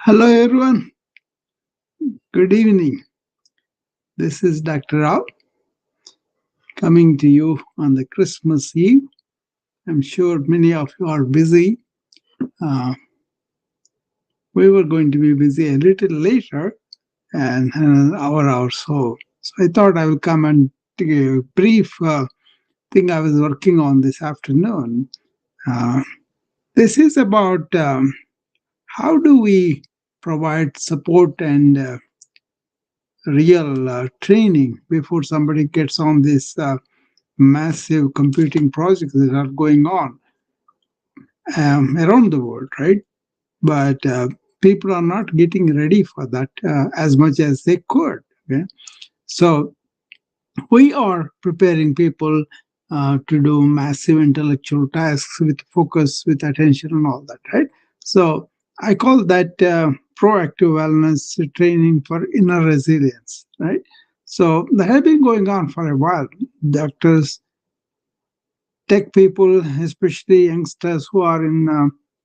Hello, everyone. Good evening. This is Dr. Rao coming to you on the Christmas Eve. I'm sure many of you are busy. Uh, we were going to be busy a little later, and an hour or so. So I thought I would come and give a brief thing I was working on this afternoon. Uh, this is about how do we provide support and real training before somebody gets on this massive computing projects that are going on around the world, right? But people are not getting ready for that as much as they could. Okay? So we are preparing people to do massive intellectual tasks with focus, with attention, and all that, right? So I call that proactive wellness training for inner resilience, right? So that has been going on for a while. Doctors, tech people, especially youngsters who are in,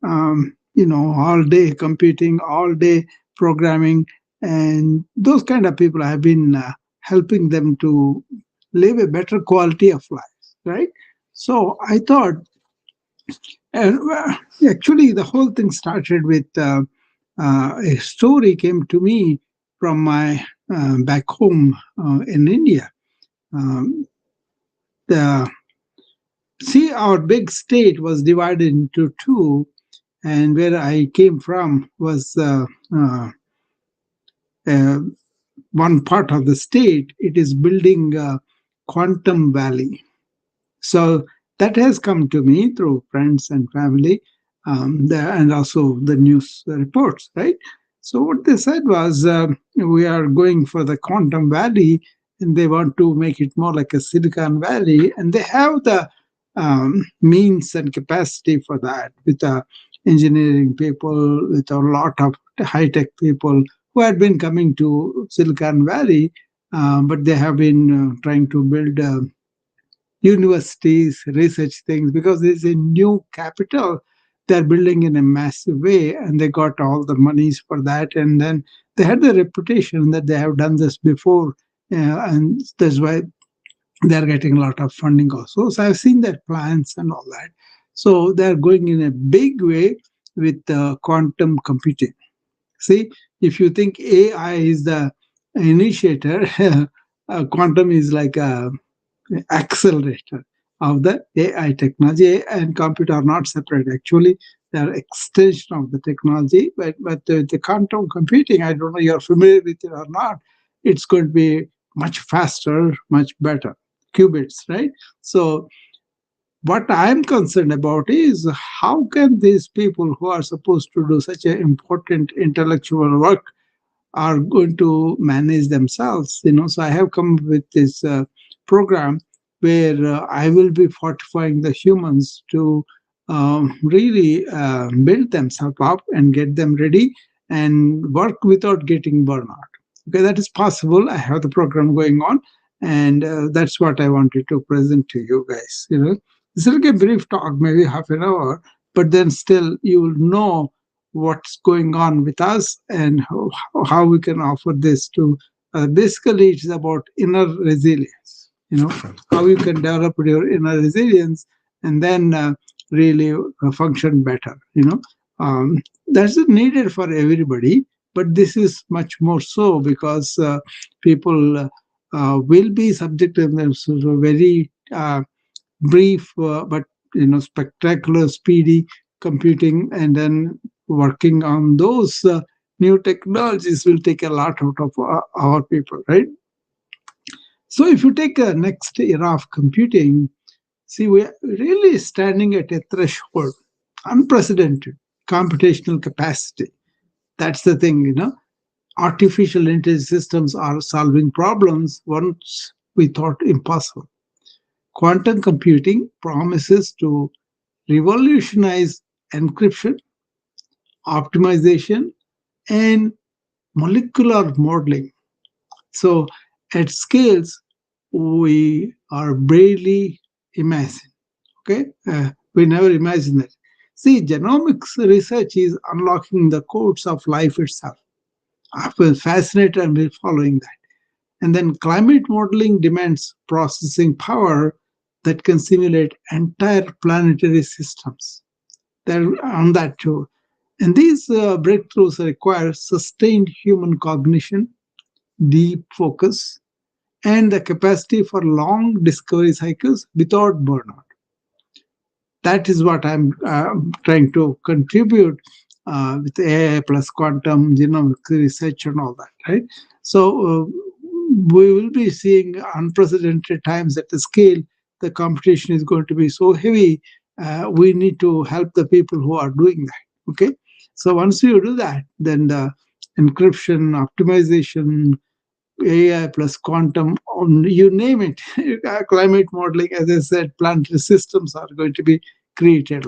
all day computing, all day programming, and those kind of people have been helping them to live a better quality of life, right? So I thought, actually, the whole thing started with a story came to me from my back home in India. Um, the See, our big state was divided into two, and where I came from was uh, one part of the state. It is building Quantum Valley. So that has come to me through friends and family, and also the news reports, right? So what they said was, we are going for the Quantum Valley, and they want to make it more like a Silicon Valley, and they have the means and capacity for that with engineering people, with a lot of high tech people who had been coming to Silicon Valley, but they have been trying to build. Universities, research things, because there's a new capital they're building in a massive way, and they got all the monies for that. And then they had the reputation that they have done this before, and that's why they're getting a lot of funding also. So I've seen their plans and all that. So they're going in a big way with quantum computing. See, if you think AI is the initiator, quantum is like a accelerator of the AI technology. AI and computer are not separate. Actually, they are extension of the technology. But the quantum computing, I don't know you're familiar with it or not, it's going to be much faster, much better. Qubits, right? So what I'm concerned about is how can these people who are supposed to do such an important intellectual work are going to manage themselves. So I have come up with this program where I will be fortifying the humans to really build themselves up and get them ready and work without getting burnout. Okay, that is possible. I have the program going on, and that's what I wanted to present to you guys. This will be a brief talk, maybe half an hour, but then still you will know what's going on with us and how we can offer this to basically it's about inner resilience, how you can develop your inner resilience and then really function better. That's needed for everybody, but this is much more so because people will be subjected themselves to very brief but spectacular speedy computing, and then working on those new technologies will take a lot out of our people, right? So if you take a next era of computing, see, we're really standing at a threshold, unprecedented computational capacity. That's the thing. Artificial intelligence systems are solving problems once we thought impossible. Quantum computing promises to revolutionize encryption, optimization, and molecular modeling. So, at scales we are barely imagine. Okay, We never imagined that. See, genomics research is unlocking the codes of life itself. I feel fascinated and we're following that. And then climate modeling demands processing power that can simulate entire planetary systems. They're on that too. And these breakthroughs require sustained human cognition, deep focus, and the capacity for long discovery cycles without burnout. That is what I'm trying to contribute with AI plus quantum genomic research and all that, right? So we will be seeing unprecedented times at the scale. The competition is going to be so heavy. We need to help the people who are doing that. Okay, so once you do that, then the encryption, optimization, AI plus quantum, on you name it, climate modeling, as I said, planetary systems are going to be created,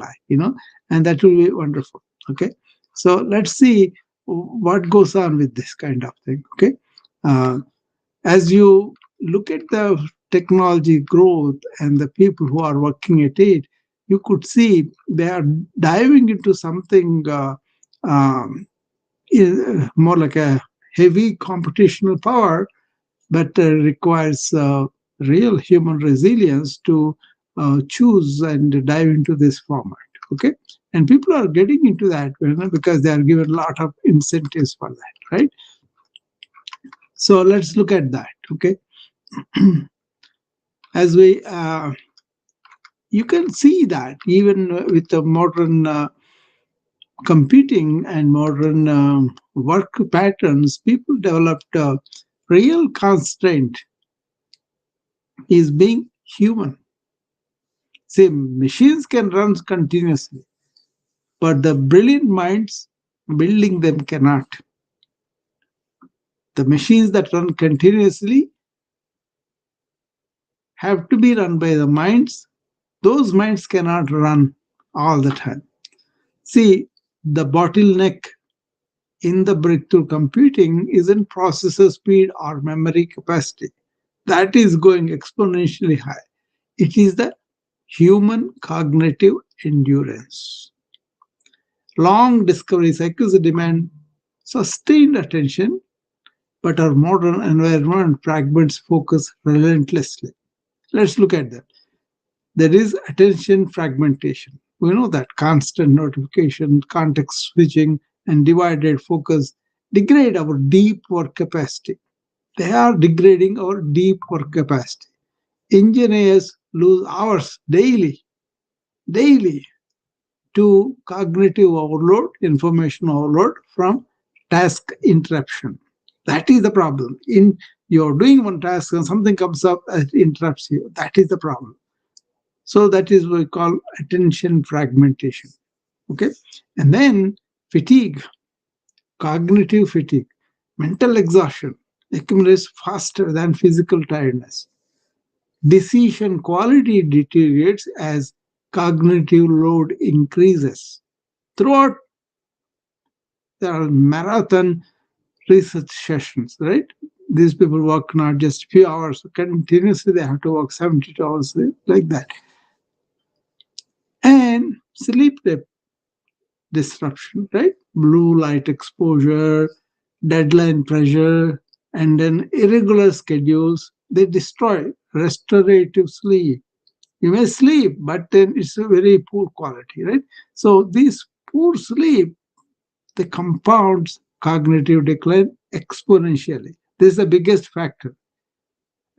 and that will be wonderful. Okay, so let's see what goes on with this kind of thing. Okay, uh, as you look at the technology growth and the people who are working at it, you could see they are diving into something um, more like a heavy computational power, but requires real human resilience to choose and dive into this format. Okay, and people are getting into that, because they are given a lot of incentives for that, right? So let's look at that. Okay, as we you can see that even with the modern computing and modern work patterns, people developed a real constraint is being human. See, machines can run continuously, but the brilliant minds building them cannot. The machines that run continuously have to be run by the minds. Those minds cannot run all the time. See, the bottleneck in the breakthrough computing isn't processor speed or memory capacity. That is going exponentially high. It is the human cognitive endurance. Long discovery cycles demand sustained attention, but our modern environment fragments focus relentlessly. Let's look at that. There is attention fragmentation. We know that constant notification, context switching, and divided focus degrade our deep work capacity. They are degrading our deep work capacity. Engineers lose hours daily to cognitive overload, information overload from task interruption. That is the problem. In you're doing one task and something comes up that interrupts you. That is the problem. So that is what we call attention fragmentation. Okay, and then fatigue, cognitive fatigue, mental exhaustion accumulates faster than physical tiredness. Decision quality deteriorates as cognitive load increases. Throughout, there are marathon research sessions, right? These people work not just a few hours continuously, they have to work 72 hours, like that. And sleep disruption, right? Blue light exposure, deadline pressure, and then irregular schedules, they destroy restorative sleep. You may sleep, but then it's a very poor quality, right? So this poor sleep, the compounds cognitive decline exponentially. This is the biggest factor.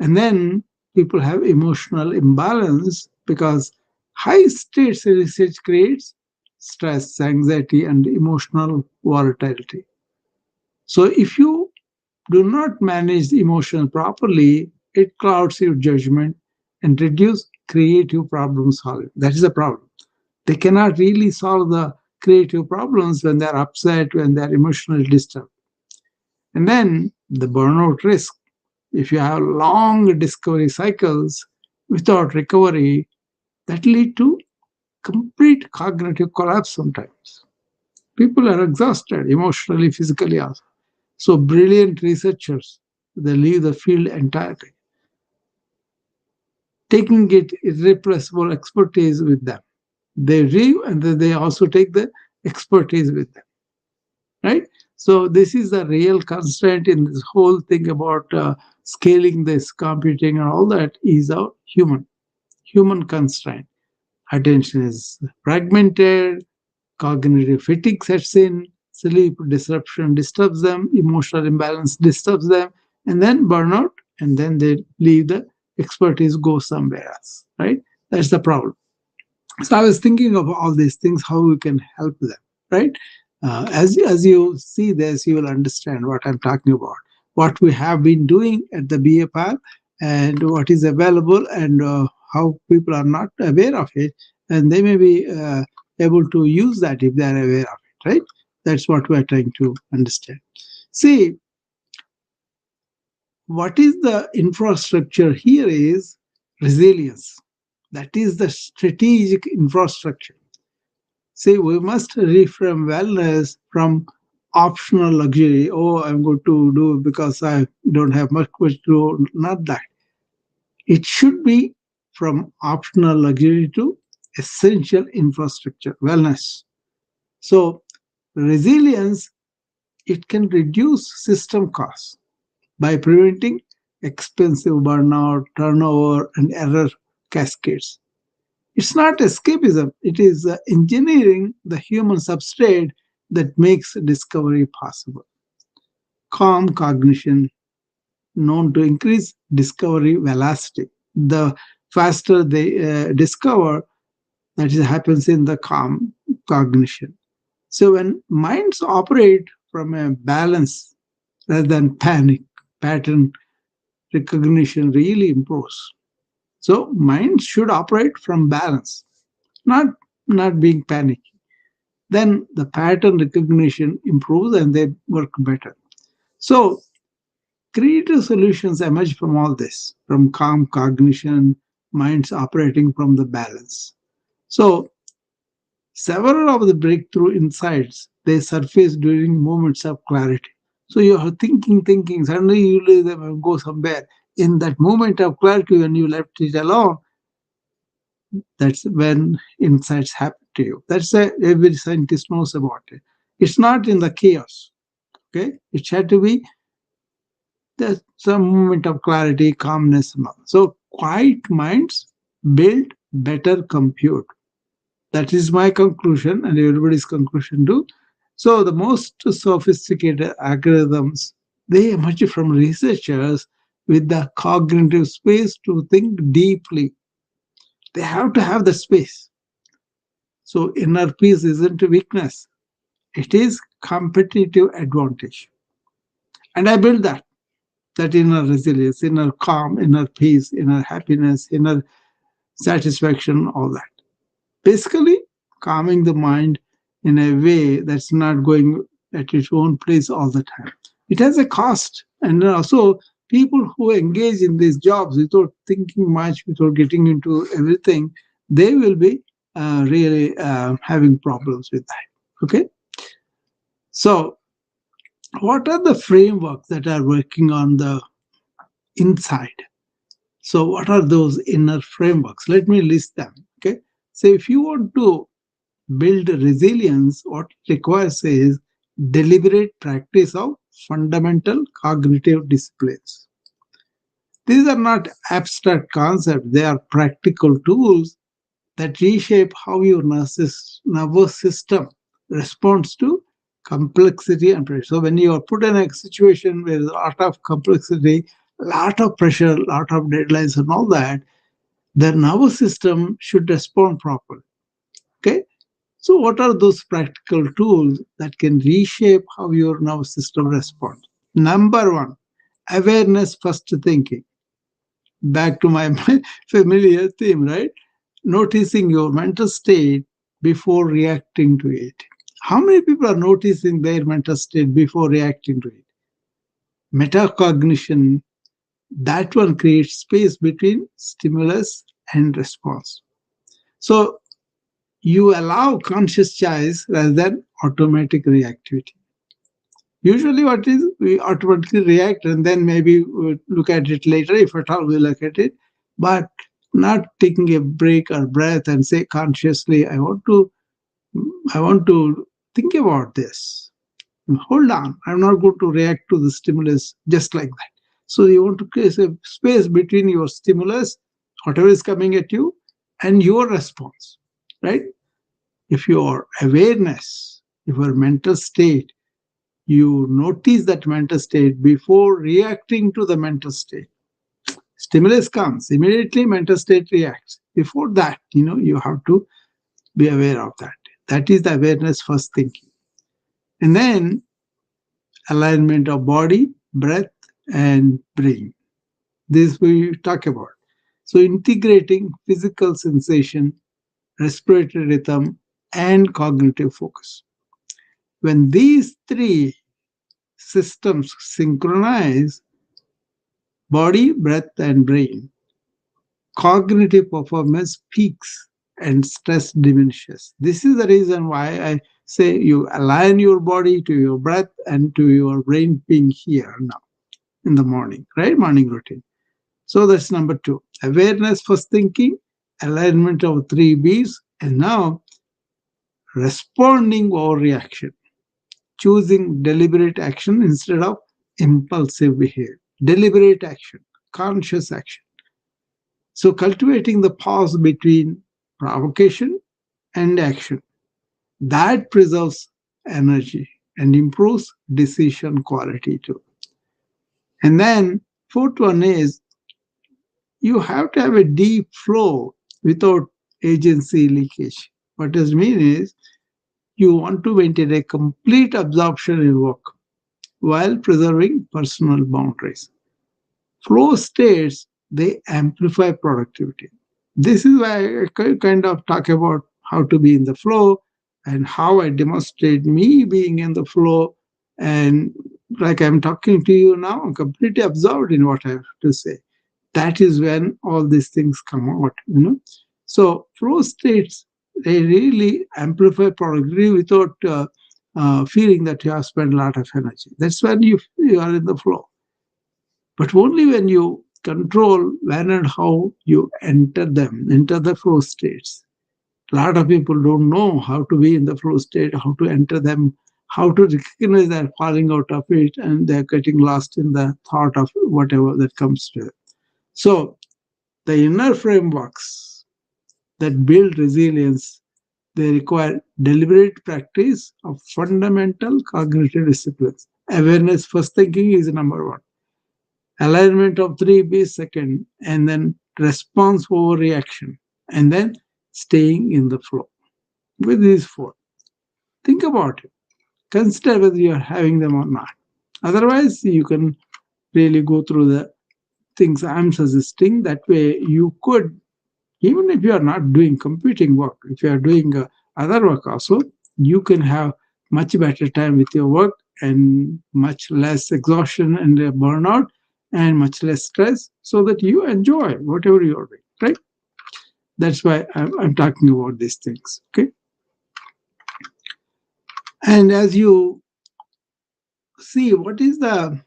And then people have emotional imbalance because high stakes research creates stress, anxiety, and emotional volatility. So if you do not manage the emotion properly, it clouds your judgment and reduce creative problem solving. That is the problem. They cannot really solve the creative problems when they're upset, when they're emotionally disturbed. And then the burnout risk. If you have long discovery cycles without recovery, that lead to complete cognitive collapse sometimes. People are exhausted emotionally, physically also. So brilliant researchers, they leave the field entirely, taking it irreplaceable expertise with them. They leave and then they also take the expertise with them, right? So this is the real constraint in this whole thing about scaling this computing and all that is a human constraint. Attention is fragmented, cognitive fatigue sets in, sleep disruption disturbs them, emotional imbalance disturbs them, and then burnout, and then they leave the expertise, go somewhere else, right? That's the problem. So I was thinking of all these things, how we can help them, right? As you see this, you will understand what I'm talking about, what we have been doing at the BFR, and what is available, and how people are not aware of it, and they may be able to use that if they are aware of it, right? That's what we are trying to understand. See, what is the infrastructure here is resilience. That is the strategic infrastructure. See, we must reframe wellness from optional luxury. Oh, I'm going to do because I don't have much to do. Not that. It should be from optional luxury to essential infrastructure, wellness. So, resilience, it can reduce system costs by preventing expensive burnout, turnover, and error cascades. It's not escapism, it is engineering the human substrate that makes discovery possible. Calm cognition, known to increase discovery velocity. The faster they discover, that is, happens in the calm cognition. So when minds operate from a balance rather than panic, pattern recognition really improves. So minds should operate from balance, not being panicky. Then the pattern recognition improves and they work better. So, creative solutions emerge from all this, from calm cognition, minds operating from the balance. So, several of the breakthrough insights they surface during moments of clarity. So you are thinking, suddenly you leave them and go somewhere. In that moment of clarity, when you left it alone, that's when insights happen to you. That's every scientist knows about it. It's not in the chaos. Okay, it had to be there's some moment of clarity, calmness, and all. So quiet minds build better compute. That is my conclusion, and everybody's conclusion too. So the most sophisticated algorithms they emerge from researchers with the cognitive space to think deeply. They have to have the space. So inner peace isn't a weakness; it is competitive advantage. And I built that inner resilience, inner calm, inner peace, inner happiness, inner satisfaction, all that. Basically, calming the mind in a way that's not going at its own place all the time. It has a cost. And also, people who engage in these jobs without thinking much, without getting into everything, they will be really having problems with that. Okay? So, what are the frameworks that are working on the inside? So, what are those inner frameworks? Let me list them. Okay. So, if you want to build resilience, what it requires is deliberate practice of fundamental cognitive disciplines. These are not abstract concepts, they are practical tools that reshape how your nervous system responds to complexity and pressure. So, when you are put in a situation where there's a lot of complexity, a lot of pressure, a lot of deadlines, and all that, the nervous system should respond properly. Okay. So, what are those practical tools that can reshape how your nervous system responds? Number one, awareness first thinking. Back to my familiar theme, right? Noticing your mental state before reacting to it. How many people are noticing their mental state before reacting to it? Metacognition, that one creates space between stimulus and response. So you allow conscious choice rather than automatic reactivity. Usually, what is we automatically react and then maybe we look at it later if at all we look at it. But not taking a break or breath and say consciously, I want to think about this. Hold on, I'm not going to react to the stimulus just like that. So you want to create a space between your stimulus, whatever is coming at you, and your response, right? If your awareness, your mental state, you notice that mental state before reacting to the mental state. Stimulus comes, immediately mental state reacts. Before that, you have to be aware of that. That is the awareness first thinking. And then alignment of body, breath, and brain. This we talk about. So integrating physical sensation, respiratory rhythm, and cognitive focus. When these three systems synchronize, body, breath, and brain, cognitive performance peaks and stress diminishes. This is the reason why I say you align your body to your breath and to your brain being here now in the morning, right? Morning routine. So that's number two. Awareness first thinking, alignment of three B's, and now responding over reaction, choosing deliberate action instead of impulsive behavior. Deliberate action, conscious action. So cultivating the pause between provocation and action that preserves energy and improves decision quality too. And then fourth one is you have to have a deep flow without agency leakage. What does mean is you want to maintain a complete absorption in work while preserving personal boundaries. Flow states, they amplify productivity. This is why I kind of talk about how to be in the flow and how I demonstrate me being in the flow. And like I'm talking to you now, I'm completely absorbed in what I have to say. That is when all these things come out. So flow states, they really amplify productivity without feeling that you have spent a lot of energy. That's when you are in the flow. But only when you control when and how you enter the flow states. A lot of people don't know how to be in the flow state, how to enter them, how to recognize they're falling out of it, and they're getting lost in the thought of whatever that comes to it. So the inner frameworks that build resilience, they require deliberate practice of fundamental cognitive disciplines. Awareness first thinking is number one. Alignment of three B second, and then response over reaction, and then staying in the flow with these four. Think about it. Consider whether you are having them or not. Otherwise, you can really go through the things I'm suggesting. That way, you could, even if you are not doing computing work, if you are doing other work also, you can have much better time with your work and much less exhaustion and burnout and much less stress so that you enjoy whatever you are doing, right? That's why I'm talking about these things, okay? And as you see, what is the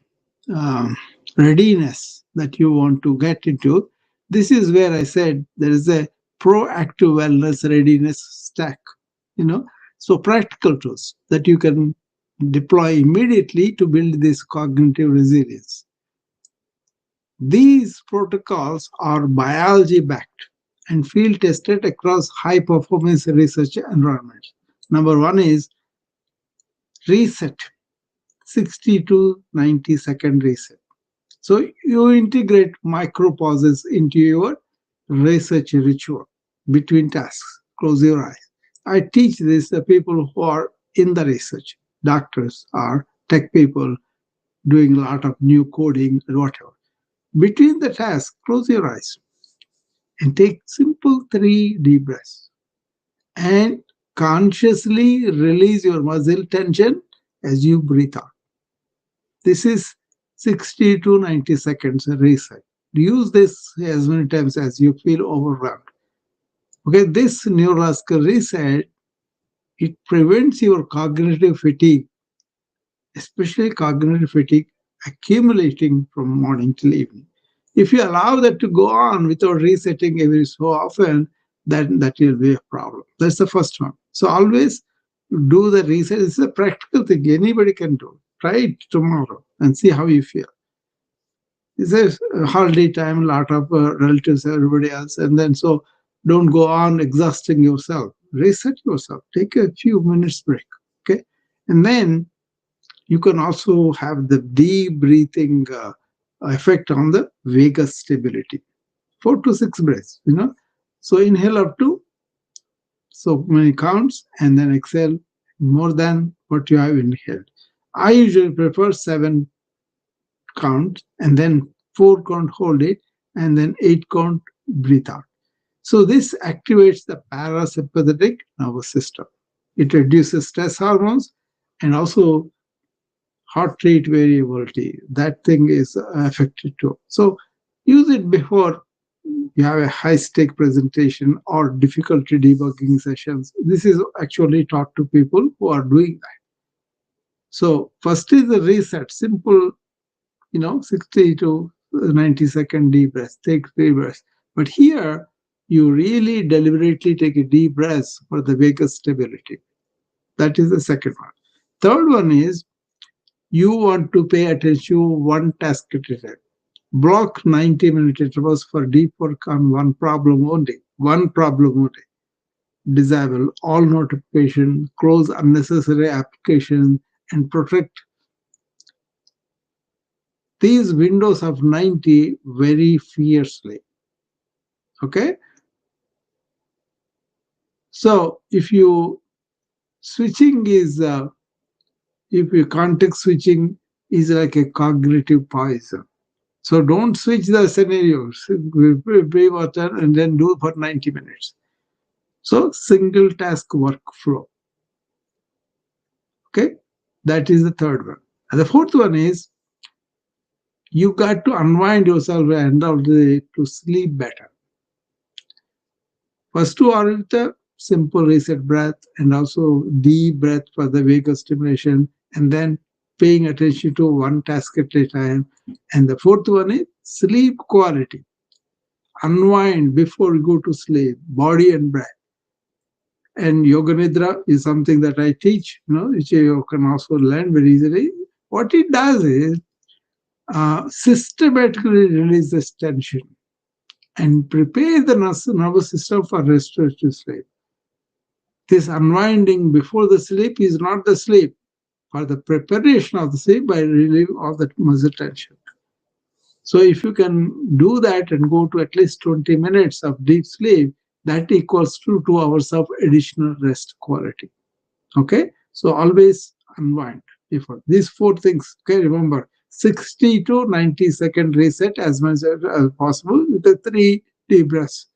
um, readiness that you want to get into? This is where I said there is a proactive wellness readiness stack, you know. So practical tools that you can deploy immediately to build this cognitive resilience. These protocols are biology backed and field tested across high performance research environments. Number one is reset, 60 to 90-second reset. So you integrate micro pauses into your research ritual between tasks. Close your eyes. I teach this to people who are in the research, doctors or tech people doing a lot of new coding and whatever. Between the tasks, close your eyes and take simple three deep breaths and consciously release your muscle tension as you breathe out. This is 60 to 90 seconds reset. Use this as many times as you feel overwhelmed. Okay, this neurological reset, it prevents your cognitive fatigue, especially cognitive fatigue accumulating from morning till evening. If you allow that to go on without resetting every so often, then that will be a problem. That's the first one. So always do the reset. It's a practical thing. Anybody can do. Try it tomorrow and see how you feel. It's a holiday time, a lot of relatives, everybody else, and then so don't go on exhausting yourself. Reset yourself. Take a few minutes break. Okay, and then you can also have the deep breathing effect on the vagus stability. 4 to 6 breaths. So inhale up to so many counts, and then exhale more than what you have inhaled. I usually prefer 7 count, and then 4 count hold it, and then 8 count breathe out. So this activates the parasympathetic nervous system. It reduces stress hormones and also heart rate variability. That thing is affected too. So use it before you have a high stake presentation or difficulty debugging sessions. This is actually taught to people who are doing that. So first is the reset, simple 60 to 90-second deep breath, take 3 breaths. But here, you really deliberately take a deep breath for the vagus stability. That is the second one. Third one is you want to pay attention one task at a time. Block 90-minute intervals for deep work on one problem only. One problem only. Disable all notifications, close unnecessary applications, and protect these windows of 90 very fiercely. Okay, so if you switching is if your context switching is like a cognitive poison, so don't switch the scenarios. Pay water and then do for 90 minutes. So single task workflow. Okay, that is the third one. And the fourth one is you got to unwind yourself at the end of the day to sleep better. First two are the simple reset breath and also deep breath for the vagus stimulation, and then paying attention to one task at a time. And the fourth one is sleep quality. Unwind before you go to sleep, body and breath. And Yoga Nidra is something that I teach, which you can also learn very easily. What it does is systematically releases tension and prepare the nervous system for restorative sleep. This unwinding before the sleep is not the sleep, for the preparation of the sleep by relieving all that muscle tension. So if you can do that and go to at least 20 minutes of deep sleep, that equals to 2 hours of additional rest quality. Okay, so always unwind before these four things. Okay, remember 60 to 90-second reset as much as possible with the 3 deep breaths,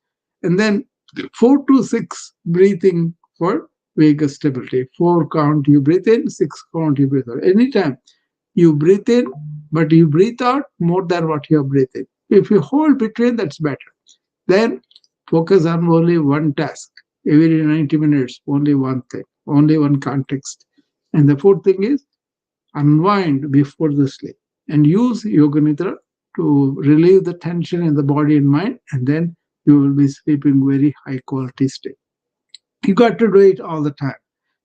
and then 4 to 6 breathing for vagus stability. 4 count you breathe in, 6 count you breathe out. Anytime you breathe in, but you breathe out more than what you are breathing. If you hold between, that's better. Then focus on only one task. Every 90 minutes, only one thing, only one context. And the fourth thing is unwind before the sleep and use Yoga Nidra to relieve the tension in the body and mind, and then you will be sleeping very high quality sleep. You got to do it all the time.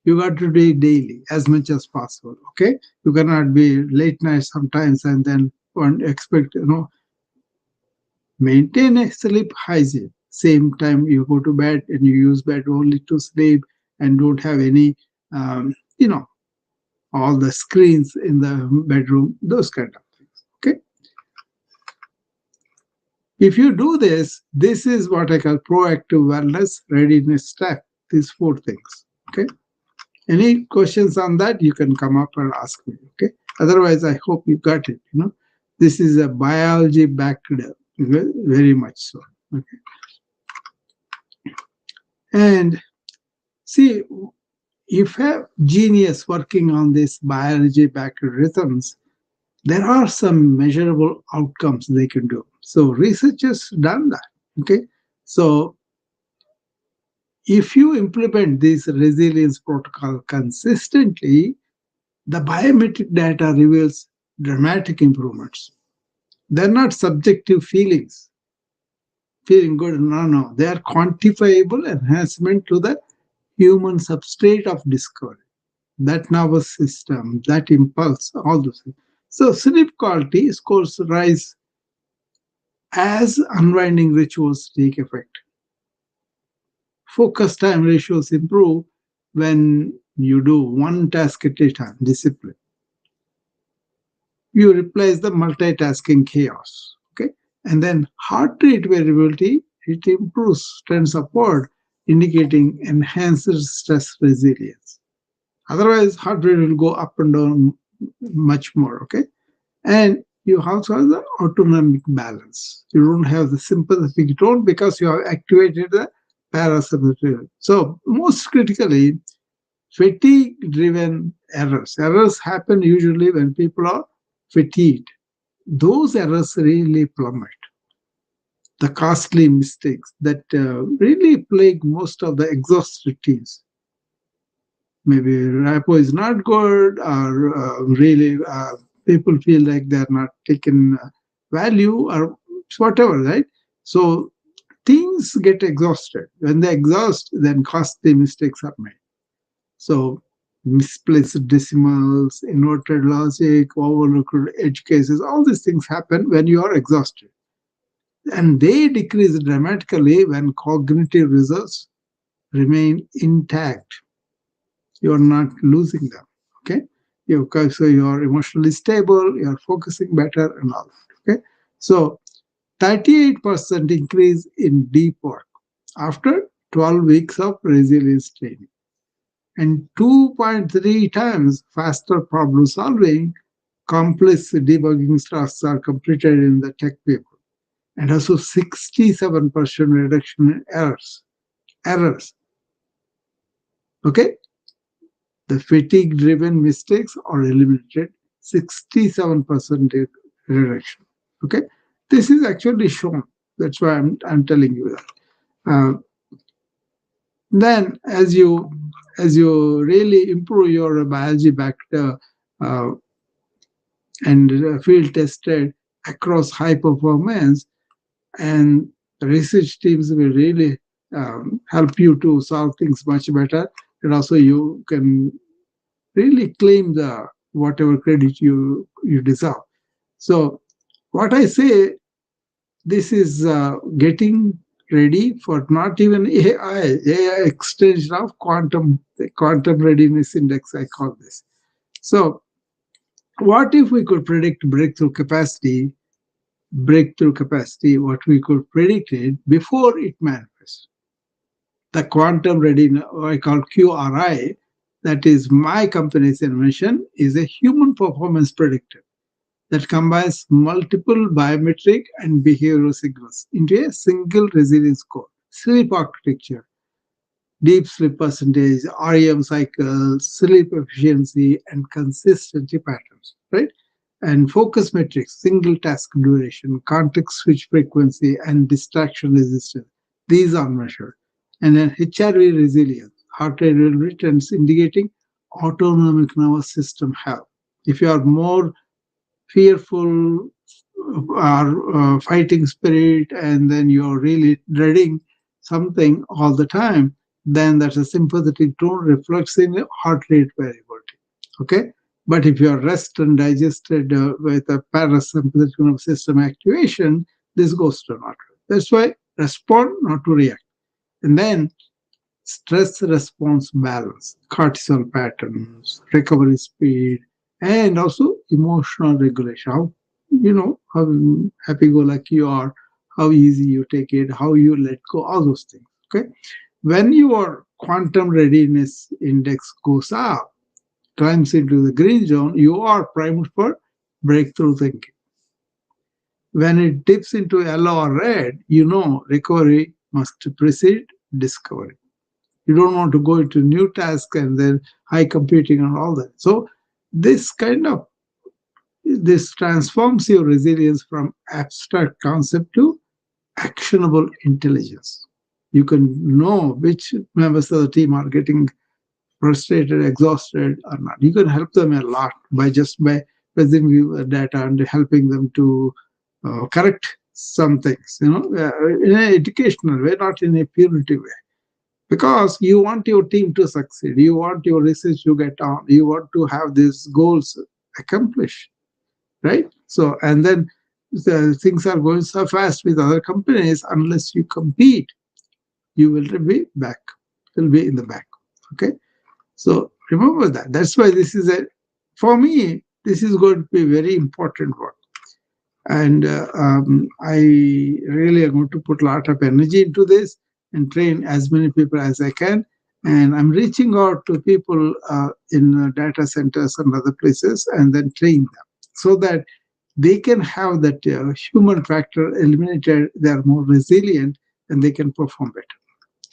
You got to do it daily as much as possible. Okay, you cannot be late night sometimes and then expect maintain a sleep hygiene. Same time you go to bed and you use bed only to sleep and don't have any um, you know all the screens in the bedroom, those kind of things. Okay, if you do this, this is what I call proactive wellness readiness step. These four things. Okay, any questions on that, you can come up and ask me. Okay, otherwise I hope you got it. This is a biology backed, very much so. Okay, and see, if you have genius working on this biology backed rhythms, there are some measurable outcomes they can do. So researchers done that. Okay, so if you implement this resilience protocol consistently, the biometric data reveals dramatic improvements. They're not subjective feelings, feeling good. No, no. They are quantifiable enhancement to the human substrate of discovery. That nervous system, that impulse, all those things. So sleep quality scores rise as unwinding rituals take effect. Focus time ratios improve when you do one task at a time, discipline. You replace the multitasking chaos. Okay. And then heart rate variability, it improves, trends upward, indicating enhanced stress resilience. Otherwise, heart rate will go up and down much more. Okay. And you also have the autonomic balance. You don't have the sympathetic tone because you have activated the parasympathetic. So, most critically, fatigue driven errors. Errors happen usually when people are fatigued. Those errors really plummet. The costly mistakes that really plague most of the exhausted teams. Maybe repo is not good, or really people feel like they're not taken value, or whatever, right? So things get exhausted. When they exhaust, then costly mistakes are made. So misplaced decimals, inverted logic, overlooked edge cases, all these things happen when you are exhausted. And they decrease dramatically when cognitive results remain intact. You are not losing them. Okay. So you are emotionally stable, you are focusing better, and all that. Okay. So 38% increase in deep work after 12 weeks of resilience training, and 2.3 times faster problem solving. Complex debugging tasks are completed in the tech paper, and also 67% reduction in errors. Errors. Okay. The fatigue driven mistakes are eliminated, 67% reduction. Okay. This is actually shown. That's why I'm telling you that. Then as you really improve your biology back uh, and field tested across high performance, and research teams will really help you to solve things much better, and also you can really claim the whatever credit you deserve. So what I say, this is getting ready for not even AI extension of quantum readiness index, I call this. So what if we could predict breakthrough capacity, what we could predict it before it manifests? The quantum readiness, I call QRI, that is my company's invention, is a human performance predictor that combines multiple biometric and behavioral signals into a single resilience score. Sleep architecture, deep sleep percentage, REM cycles, sleep efficiency, and consistency patterns, right? And focus metrics, single task duration, context switch frequency, and distraction resistance. These are measured. And then HRV resilience, heart rate returns indicating autonomic nervous system health. If you are more fearful or fighting spirit, and then you're really dreading something all the time, then that's a sympathetic tone reflects in heart rate variability. Okay. But if you're rest and digested with a parasympathetic nervous system activation, this goes to not. That's why respond, not to react. And then stress response balance, cortisol patterns, recovery speed, and also emotional regulation. How happy go lucky you are, how easy you take it, how you let go, all those things. Okay. When your quantum readiness index goes up, climbs into the green zone, you are primed for breakthrough thinking. When it dips into yellow or red, recovery must precede discovery. You don't want to go into new tasks and then high computing and all that. So this kind of this transforms your resilience from abstract concept to actionable intelligence. You can know which members of the team are getting frustrated, exhausted, or not. You can help them a lot by presenting you the data and helping them to correct some things, in an educational way, not in a punitive way. Because you want your team to succeed, you want your research to get on, you want to have these goals accomplished, right? So, and then the things are going so fast with other companies, unless you compete, you will be back, will be in the back. Okay. So remember that. That's why this is for me, this is going to be very important work. And I really am going to put a lot of energy into this and train as many people as I can. And I'm reaching out to people in data centers and other places and then train them so that they can have that human factor eliminated. They are more resilient and they can perform better.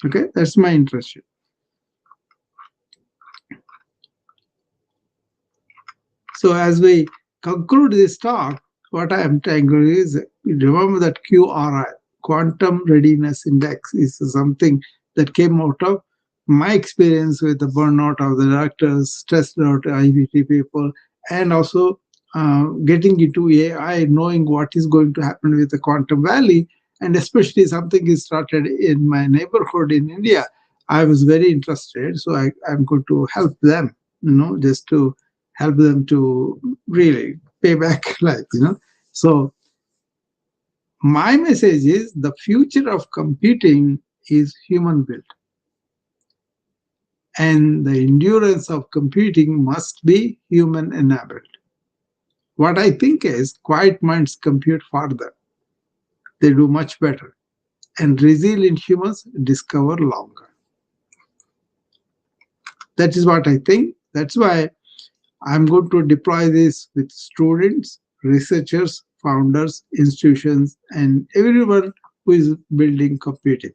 Okay, that's my interest. So as we conclude this talk, what I am trying to is remember that QRI, Quantum Readiness Index, is something that came out of my experience with the burnout of the doctors, stressed out IBT people, and also getting into AI, knowing what is going to happen with the quantum valley, and especially something is started in my neighborhood in India. I was very interested, so I'm going to help them, just to help them to really pay back life. So my message is the future of computing is human built, and the endurance of computing must be human enabled. What I think is quiet minds compute farther, they do much better, and resilient humans discover longer. That is what I think. That's why I'm going to deploy this with students, researchers, founders, institutions, and everyone who is building computing.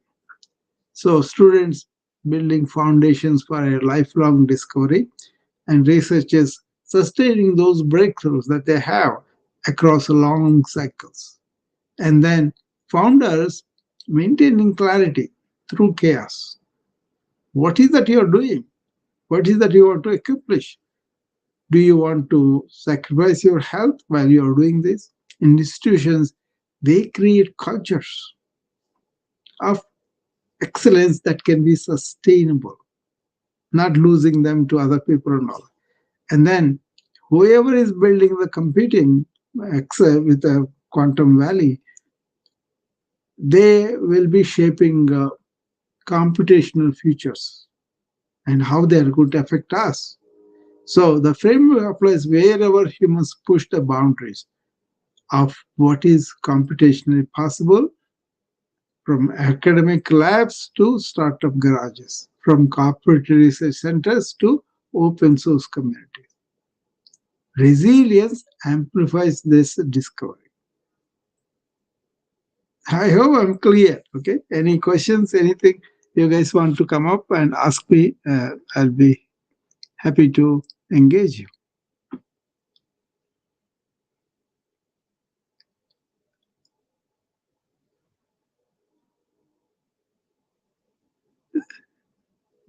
So, students building foundations for a lifelong discovery, and researchers sustaining those breakthroughs that they have across long cycles. And then founders maintaining clarity through chaos. What is that you are doing? What is that you want to accomplish? Do you want to sacrifice your health while you are doing this? In institutions, they create cultures of excellence that can be sustainable, not losing them to other people and all. And then whoever is building the computing with the quantum valley, they will be shaping computational futures and how they are going to affect us. So the framework applies wherever humans push the boundaries of what is computationally possible, from academic labs to startup garages, from corporate research centers to open source communities. Resilience amplifies this discovery. I hope I'm clear. Okay. Any questions? Anything you guys want to come up and ask me? I'll be happy to engage you.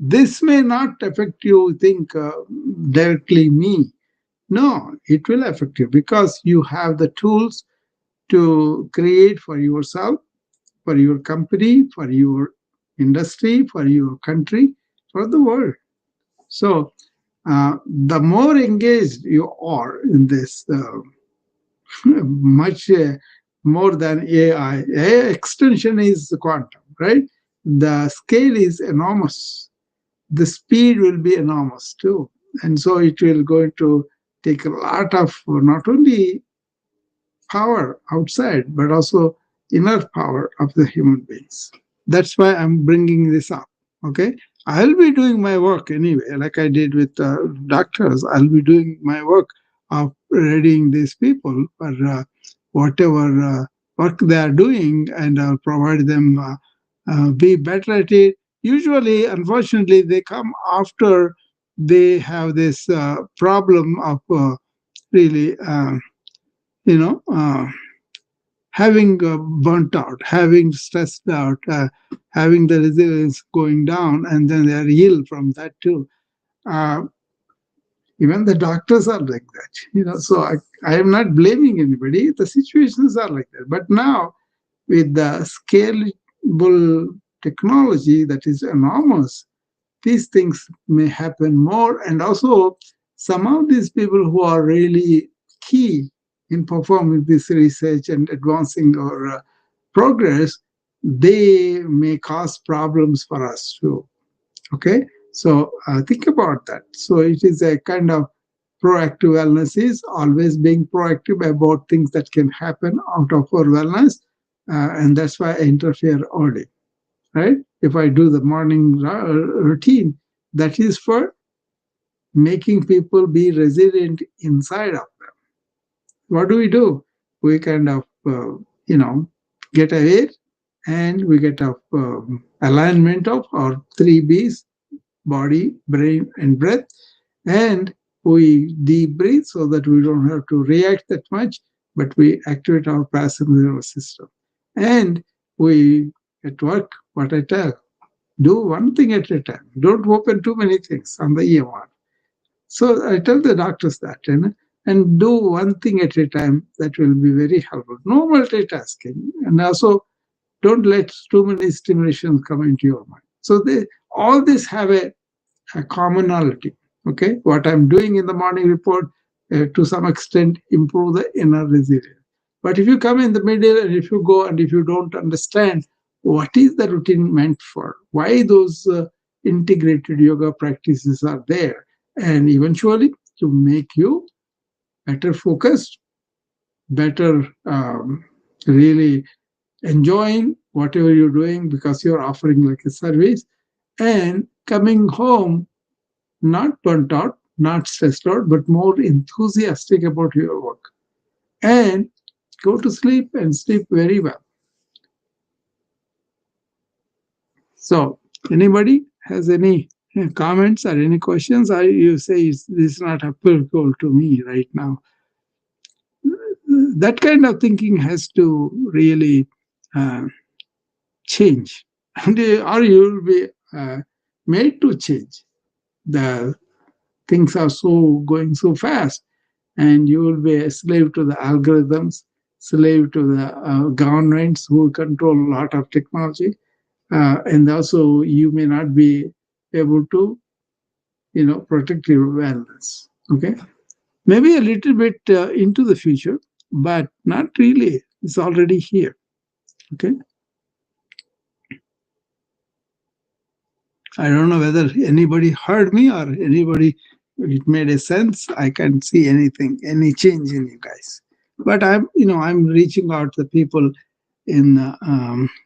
This may not affect you, think directly me. No, it will affect you because you have the tools to create for yourself, for your company, for your industry, for your country, for the world. So, the more engaged you are in this, much more than AI. AI extension is quantum, right? The scale is enormous. The speed will be enormous too. And so it will going to take a lot of not only power outside, but also inner power of the human beings. That's why I'm bringing this up. Okay. I'll be doing my work anyway, like I did with doctors. I'll be doing my work of readying these people for whatever work they are doing, and I'll provide them be better at it. Usually, unfortunately, they come after they have this problem of really, you know, having burnt out, having stressed out, having the resilience going down, and then they are ill from that too. Uh, Even the doctors are like that, So I am not blaming anybody. The situations are like that. But now, with the scalable technology that is enormous, these things may happen more. And also, some of these people who are really key in performing this research and advancing our progress, they may cause problems for us too. Okay, so think about that. So it is a kind of proactive wellness is always being proactive about things that can happen out of our wellness, and that's why I interfere early, right? If I do the morning routine, that is for making people be resilient inside of them. What do we do? We kind of, you know, get aware, and we get a alignment of our three B's: body, brain, and breath. And we deep breathe so that we don't have to react that much, but we activate our passive nervous system. And we, at work, what I tell, do one thing at a time. Don't open too many things on the EMR. So I tell the doctors that, and do one thing at a time. That will be very helpful. No multitasking. And also, don't let too many stimulations come into your mind. So all this have a commonality. Okay, what I'm doing in the morning report, to some extent improve the inner resilience. But if you come in the middle, and if you go and if you don't understand what is the routine meant for, why those integrated yoga practices are there, and eventually to make you better focused, better, really enjoying whatever you're doing because you're offering like a service, and coming home not burnt out, not stressed out, but more enthusiastic about your work. And go to sleep and sleep very well. So, anybody has any comments or any questions? You say this is not applicable to me right now. That kind of thinking has to really uh, change, and or you will be made to change. The things are so going so fast, and you will be a slave to the algorithms, slave to the governments who control a lot of technology, and also you may not be able to, protect your wellness. Okay, maybe a little bit into the future, but not really. It's already here. Okay, I don't know whether anybody heard me or anybody it made a sense. I can't see anything, any change in you guys. But I'm reaching out to the people in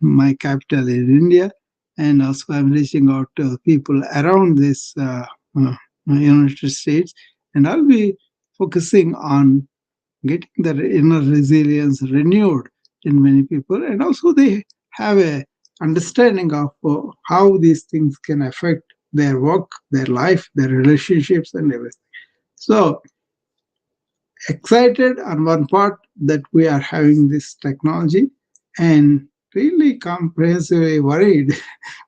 my capital in India, and also I'm reaching out to people around this United States, and I'll be focusing on getting their inner resilience renewed in many people, and also they have a understanding of how these things can affect their work, their life, their relationships, and everything. So excited on one part that we are having this technology, and really comprehensively worried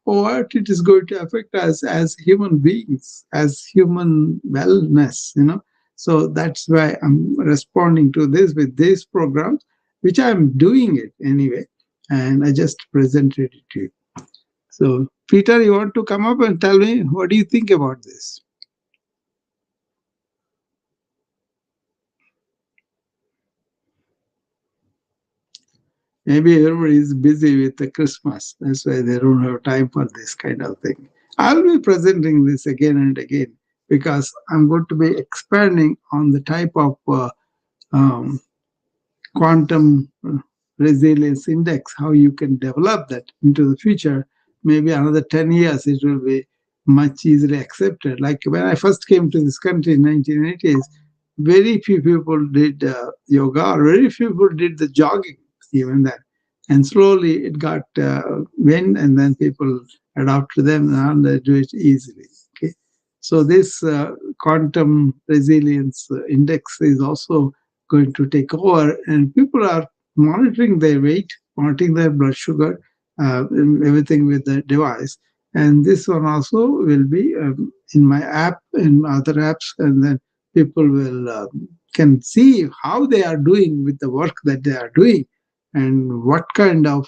what it is going to affect us as human beings, as human wellness, So that's why I'm responding to this with these programs, which I'm doing it anyway, and I just presented it to you. So, Peter, you want to come up and tell me what do you think about this? Maybe everybody is busy with the Christmas. That's why they don't have time for this kind of thing. I'll be presenting this again and again because I'm going to be expanding on the type of um, quantum resilience index, how you can develop that into the future. Maybe another 10 years, it will be much easily accepted. Like when I first came to this country in 1980s, very few people did yoga, or very few people did the jogging even then. And slowly it got wind, and then people adopt to them, and they do it easily. Okay, so this quantum resilience index is also going to take over, and people are monitoring their weight, monitoring their blood sugar, everything with the device. And this one also will be in my app and other apps, and then people will can see how they are doing with the work that they are doing, and what kind of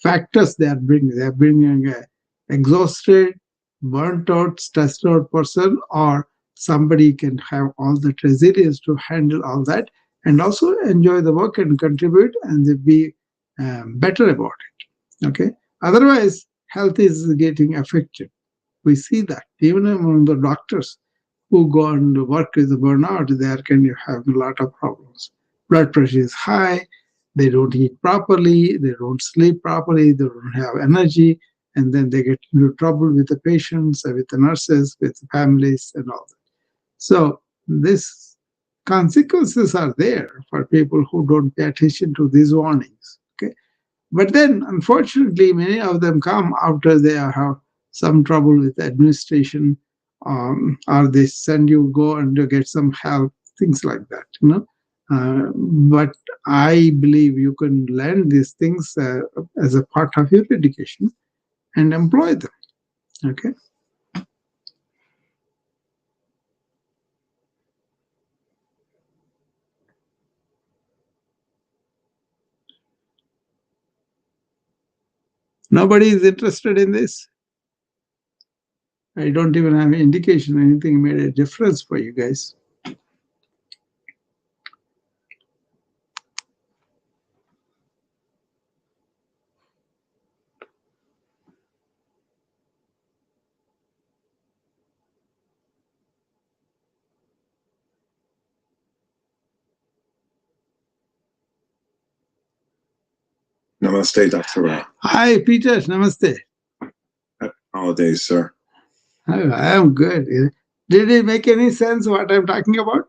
factors they are bringing. They are bringing a exhausted, burnt out, stressed out person, or somebody can have all that resilience to handle all that and also enjoy the work and contribute and they be better about it. Okay. Otherwise, health is getting affected. We see that even among the doctors who go and work with the burnout, they can have a lot of problems. Blood pressure is high, they don't eat properly, they don't sleep properly, they don't have energy, and then they get into trouble with the patients, with the nurses, with the families, and all that. So these consequences are there for people who don't pay attention to these warnings. Okay, but then, unfortunately, many of them come after they have some trouble with administration, or they send you go and you get some help, things like that. But I believe you can learn these things as a part of your education and employ them. Okay. Nobody is interested in this. I don't even have an indication anything made a difference for you guys. Namaste, Dr. Rao. Hi, Peter. Namaste. Happy holidays, sir. I am good. Did it make any sense what I'm talking about?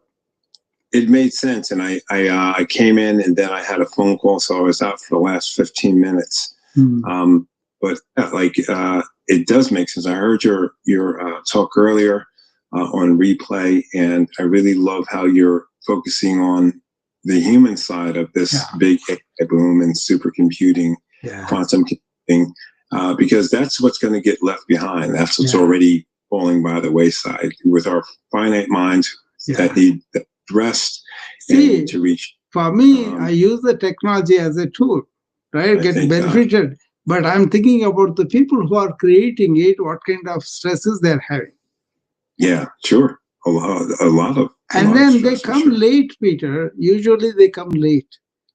It made sense, and I came in, and then I had a phone call, so I was out for the last 15 minutes. But it does make sense. I heard your talk earlier on replay, and I really love how you're focusing on the human side of this big AI boom and supercomputing, quantum computing, because that's what's going to get left behind. That's what's already falling by the wayside with our finite minds that need rest and to reach. For me, I use the technology as a tool, right? Get benefited. But I'm thinking about the people who are creating it, what kind of stresses they're having. Yeah, sure. A lot of. And then they come late, Peter. Usually they come late.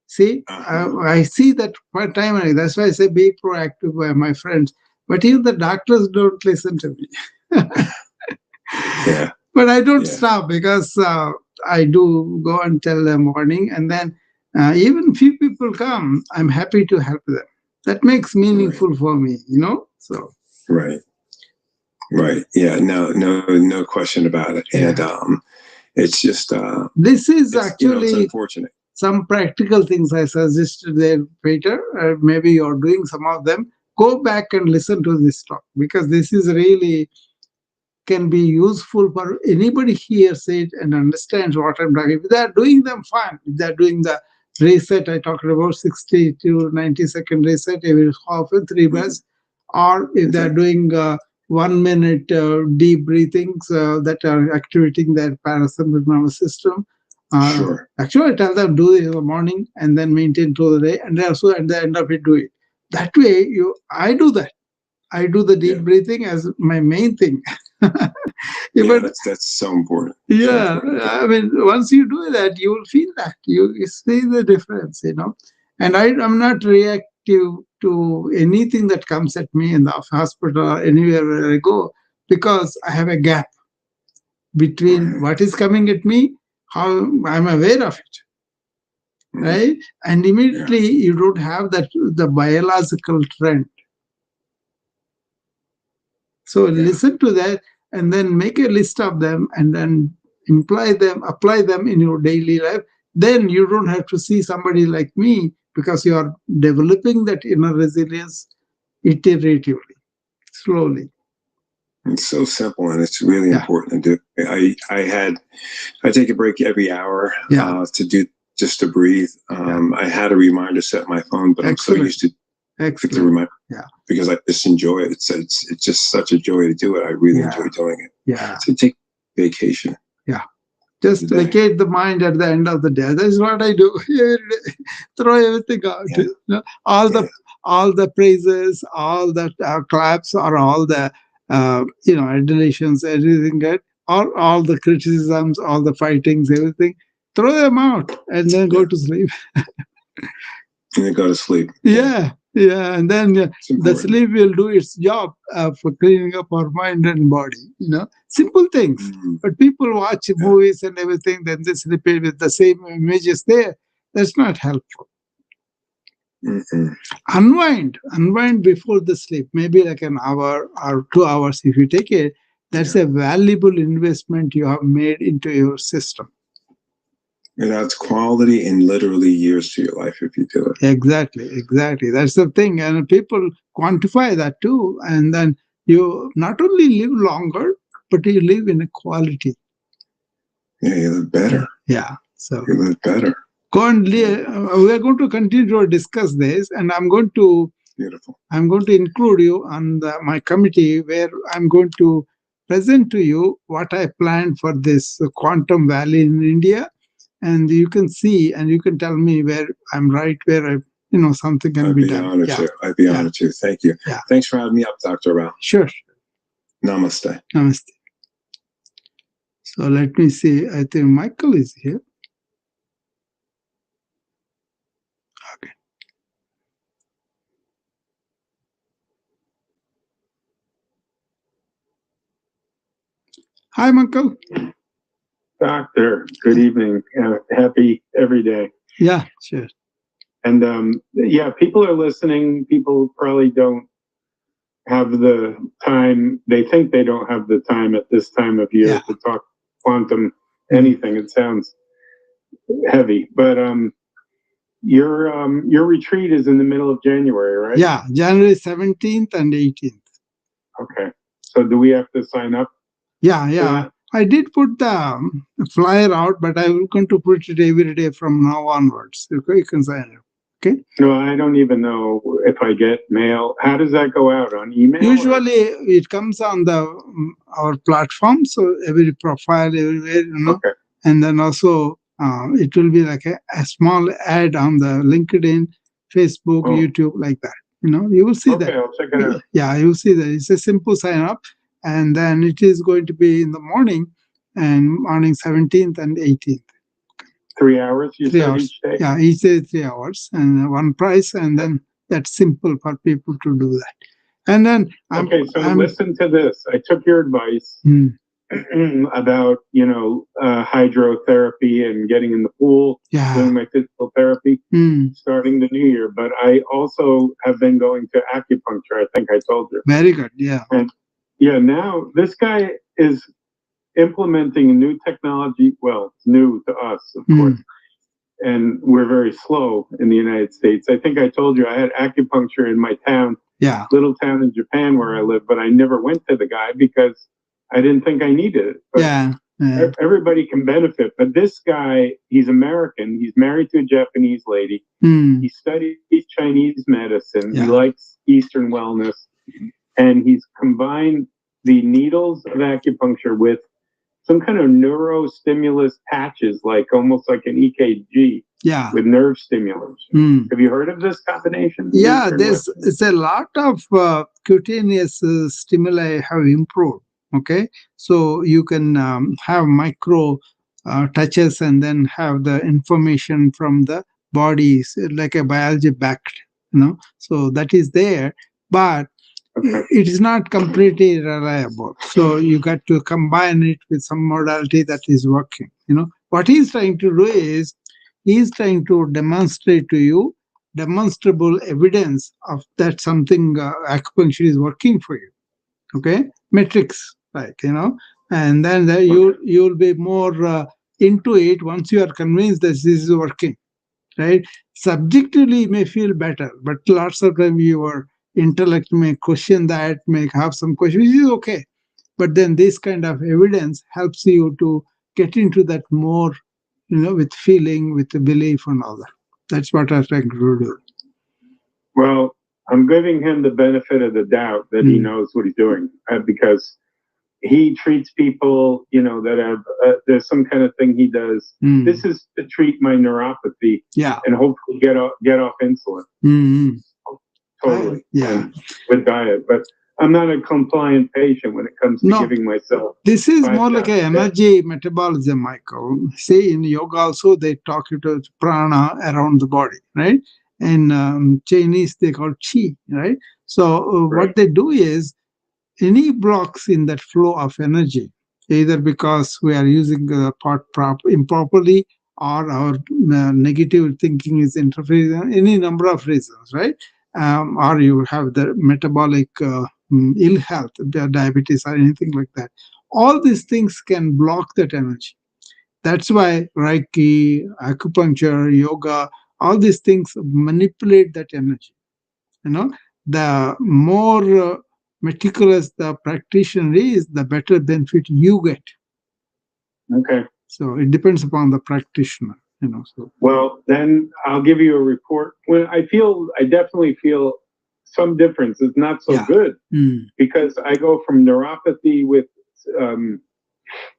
See, I see that part time. That's why I say be proactive, my friends. But even the doctors don't listen to me. Yeah. But I don't stop because I do go and tell them warning. And then even few people come, I'm happy to help them. That makes meaningful for me, So. Right. Yeah. No question about it. And it's just this is actually it's unfortunate. Some practical things I suggested there, Peter. Maybe you're doing some of them. Go back and listen to this talk because this is really can be useful for anybody hears it and understands what I'm talking about. If they're doing them, fine. If they're doing the reset, I talked about 60 to 90-second reset every often 3 breaths, or if they're doing 1 minute deep breathings that are activating their parasympathetic nervous system. Actually, I tell them do it in the morning and then maintain through the day, and also at the end of it do it. That way, I do that. I do the deep breathing as my main thing. That's so important. Yeah, I mean, once you do that, you will feel that you see the difference, And I'm not reactive to anything that comes at me in the hospital or anywhere where I go because I have a gap between what is coming at me, how I'm aware of it. Right? And immediately you don't have the biological trend. So listen to that and then make a list of them and then apply them in your daily life. Then you don't have to see somebody like me because you are developing that inner resilience iteratively, slowly. It's so simple and it's really important to do. I take a break every hour to do just to breathe. I had a reminder to set my phone, but I'm so used to the reminder because I just enjoy it. It's just such a joy to do it. I really enjoy doing it. Yeah. So take vacation. Yeah. Just vacate the mind at the end of the day. That's what I do every day. Throw everything out. Yeah. All the all the praises, all the claps, or all the adulations, everything that, all the criticisms, all the fightings, everything. Throw them out and then go to sleep. And then go to sleep. Yeah, and then the sleep will do its job for cleaning up our mind and body. Simple things. But people watch movies and everything, then they sleep with the same images there. That's not helpful. Unwind before the sleep, maybe like an hour or 2 hours. If you take it, that's a valuable investment you have made into your system. It adds quality and literally years to your life if you do it. Exactly. That's the thing. And people quantify that too. And then you not only live longer, but you live in a quality. Yeah, you live better. Yeah. So you live better. Go and we are going to continue to discuss this, and I'm going to include you on my committee, where I'm going to present to you what I planned for this quantum valley in India, and you can see and you can tell me where I'm right, where something can be done. I'd be honored to. Thank you. Yeah. Thanks for having me up, Dr. Rao. Sure. Namaste. So let me see. I think Michael is here. Okay. Hi, Michael. Doctor, good evening. Happy every day. Yeah, sure. And people are listening. People probably don't have the time. They think they don't have the time at this time of year to talk quantum anything. It sounds heavy, but your retreat is in the middle of January, right? Yeah, January 17th and 18th. Okay. So do we have to sign up? Yeah. I did put the flyer out, but I'm going to put it every day from now onwards. You can sign up. Okay. No, I don't even know if I get mail. How does that go out? On email? Usually it comes on our platform, so every profile everywhere, Okay. And then also it will be like a small ad on the LinkedIn, Facebook, YouTube, like that. You will see that. Okay, I'll check it out. Yeah, you will see that. It's a simple sign up, and then it is going to be in the morning, and morning 17th and 18th. 3 hours, you said, each day? Yeah, each day 3 hours, and one price, and then that's simple for people to do that. And then listen to this. I took your advice about hydrotherapy and getting in the pool, doing my physical therapy, starting the new year. But I also have been going to acupuncture. I think I told you. Very good. Yeah. And now this guy is implementing a new technology. Well, it's new to us, of course. And we're very slow in the United States. I think I told you I had acupuncture in my town, little town in Japan where I live, but I never went to the guy because I didn't think I needed it. But everybody can benefit. But this guy, he's American. He's married to a Japanese lady. He studies Chinese medicine. He likes Eastern wellness. And he's combined the needles of acupuncture with some kind of neurostimulus patches, almost like an EKG, with nerve stimulation. Have you heard of this combination? Yeah, there's a lot of cutaneous stimuli have improved. Okay, so you can have micro touches and then have the information from the body, like a biology backed. So that is there, but it is not completely reliable. So you got to combine it with some modality that is working. What he's trying to do is he's trying to demonstrate to you demonstrable evidence of that something acupuncture is working for you. Okay, metrics, and then you'll be more into it once you are convinced that this is working. Right? Subjectively, you may feel better, but lots of time your intellect may question that, may have some question, which is okay. But then this kind of evidence helps you to get into that more, with feeling, with the belief and all that. That's what I'm trying to do. Well, I'm giving him the benefit of the doubt that he knows what he's doing because he treats people, that have there's some kind of thing he does. This is to treat my neuropathy, and hopefully get off insulin. Totally, and with diet, but I'm not a compliant patient when it comes to giving myself. This is more like an energy metabolism, Michael. See, in yoga also they talk about prana around the body, right? In Chinese they call chi, right? So what they do is any blocks in that flow of energy, either because we are using the part improperly or our negative thinking is interfering, any number of reasons, right? Or you have the metabolic ill health, diabetes or anything like that. All these things can block that energy. That's why Reiki, acupuncture, yoga, all these things manipulate that energy. The more meticulous the practitioner is, the better benefit you get. Okay. So it depends upon the practitioner. So. Well, then I'll give you a report. When I definitely feel some difference. It's not so good because I go from neuropathy with